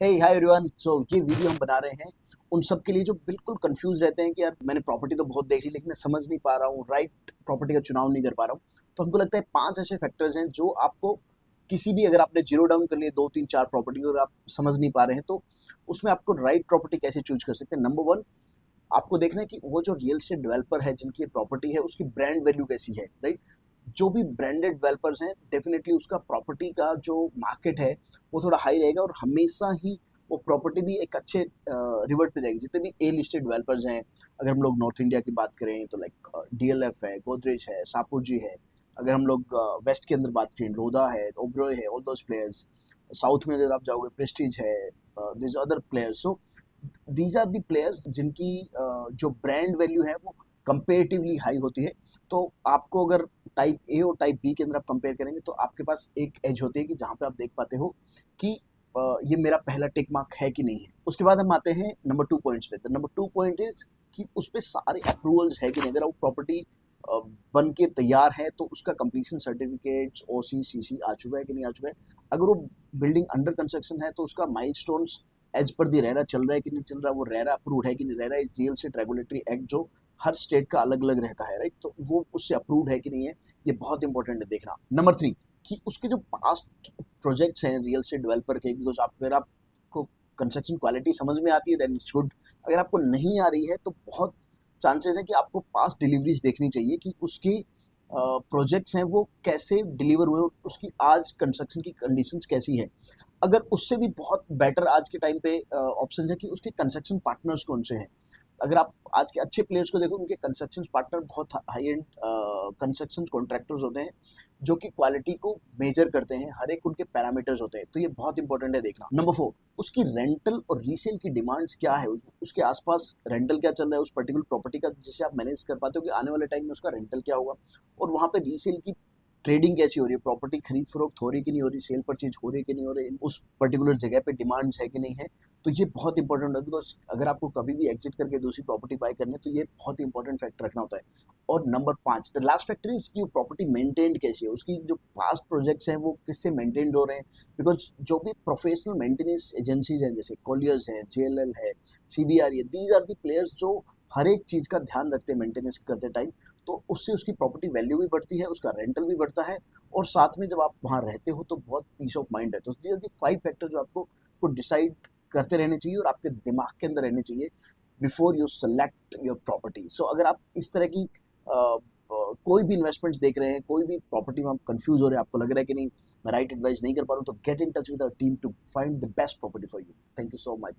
हे hi everyone. सो ये video हम बना रहे हैं उन सब के लिए जो बिल्कुल कंफ्यूज रहते हैं कि यार मैंने प्रॉपर्टी तो बहुत देख ली लेकिन मैं समझ नहीं पा रहा हूँ, राइट प्रॉपर्टी का चुनाव नहीं कर पा रहा हूँ। तो हमको लगता है 5 ऐसे फैक्टर्स हैं जो आपको किसी भी, अगर आपने जीरो डाउन कर लिए 2 3 4 प्रॉपर्टी और आप समझ नहीं पा रहे हैं तो उसमें आपको राइट प्रॉपर्टी कैसे चूज कर सकते हैं। नंबर 1, आपको देखना है कि वो जो रियल एस्टेट डेवलपर है जिनकी प्रॉपर्टी है उसकी ब्रांड वैल्यू कैसी है, राइट। जो भी ब्रांडेड डेवलपर्स हैं डेफिनेटली उसका प्रॉपर्टी का जो मार्केट है वो थोड़ा हाई रहेगा और हमेशा ही वो प्रॉपर्टी भी एक अच्छे रिवर्ट पे जाएगी। जितने भी ए लिस्टेड डेवलपर्स हैं, अगर हम लोग नॉर्थ इंडिया की बात करें तो लाइक डीएलएफ है, गोदरेज है, सापुजी है। अगर हम लोग वेस्ट के अंदर बात करें, रोदा है, ओब्रॉय है, ऑल दोज प्लेयर्स। साउथ में अगर आप जाओगे प्रेस्टीज है, this other players. So these are the players जिनकी जो ब्रांड वैल्यू है वो कंपेरेटिवली हाई होती है। तो आपको अगर टाइप ए और टाइप बी के अंदर आप कंपेयर करेंगे तो आपके पास एक एज होती है कि जहाँ पे आप देख पाते हो कि ये मेरा पहला टिक मार्क है कि नहीं है। उसके बाद हम आते हैं नंबर 2 पॉइंट्स पे। नंबर 2 पॉइंट इज कि उस पर सारे अप्रूवल्स है कि नहीं। अगर वो प्रॉपर्टी बन के तैयार है तो उसका कंप्लीशन सर्टिफिकेट्स ओसी सीसी आ चुका है कि नहीं आ चुका है। अगर वो बिल्डिंग अंडर कंस्ट्रक्शन है तो उसका माइलस्टोन्स एज पर दी रेरा चल रहा है कि नहीं चल रहा, वो रेरा अप्रूव्ड है कि नहीं। RERA is real estate regulatory act जो हर स्टेट का अलग अलग रहता है, राइट। तो वो उससे अप्रूव्ड है कि नहीं है, ये बहुत इंपॉर्टेंट है देखना। नंबर 3, कि उसके जो पास्ट प्रोजेक्ट्स हैं रियल एस्टेट डेवलपर के, बिकॉज आप अगर आपको कंस्ट्रक्शन क्वालिटी समझ में आती है देन इट्स गुड। अगर आपको नहीं आ रही है तो बहुत चांसेस है कि आपको पास्ट डिलीवरीज देखनी चाहिए कि उसकी प्रोजेक्ट्स हैं वो कैसे डिलीवर हुए और उसकी आज कंस्ट्रक्शन की कंडीशंस कैसी है। अगर उससे भी बहुत बेटर आज के टाइम पे ऑप्शन है कि उसके कंस्ट्रक्शन पार्टनर्स कौन से हैं। अगर आप आज के अच्छे प्लेयर्स को देखो, उनके कंस्ट्रक्शन पार्टनर बहुत हाई एंड कंस्ट्रक्शन कॉन्ट्रैक्टर्स होते हैं जो कि क्वालिटी को मेजर करते हैं, हर एक उनके पैरामीटर्स होते हैं। तो ये बहुत इंपॉर्टेंट है देखना। नंबर 4, उसकी रेंटल और रीसेल की डिमांड्स क्या है, उसके आसपास रेंटल क्या चल रहा है उस पर्टिकुलर प्रॉपर्टी का, जिससे आप मैनेज कर पाते हो कि आने वाले टाइम में उसका रेंटल क्या होगा। और वहाँ पे रीसेल की ट्रेडिंग कैसी हो रही है, प्रॉपर्टी खरीद फरोख्त हो रही कि नहीं हो रही, सेल परचेज हो रही कि नहीं हो रही, उस पर्टिकुलर जगह पे डिमांड्स है कि नहीं है। तो ये बहुत इंपॉर्टेंट है बिकॉज अगर आपको कभी भी एग्जिट करके दूसरी प्रॉपर्टी बाय करनी है तो ये बहुत इंपॉर्टेंट फैक्टर रखना होता है। और number 5, the last factor is कि प्रॉपर्टी मेंटेन्ड कैसी है, उसकी जो पास्ट प्रोजेक्ट्स हैं वो किससे मेंटेन्ड हो रहे हैं। बिकॉज जो भी प्रोफेशनल मेंटेनेंस एजेंसीज हैं जैसे कॉलियर्स है, जेएलएल है, सीबीआर है, दीज आर दी प्लेयर्स जो हर एक चीज़ का ध्यान रखते हैं मेंटेनेंस करते टाइम। तो उससे उसकी प्रॉपर्टी वैल्यू भी बढ़ती है, उसका रेंटल भी बढ़ता है और साथ में जब आप वहाँ रहते हो तो बहुत पीस ऑफ माइंड है। तो दीज आर दी 5 फैक्टर जो आपको को डिसाइड करते रहने चाहिए और आपके दिमाग के अंदर रहने चाहिए before you select your property. So अगर आप इस तरह की कोई भी इन्वेस्टमेंट्स देख रहे हैं, कोई भी प्रॉपर्टी में आप कंफ्यूज हो रहे हैं, आपको लग रहा है कि नहीं मैं राइट एडवाइस नहीं कर पा रहा हूँ, तो get in touch with our team to find the best property for you. Thank you so much.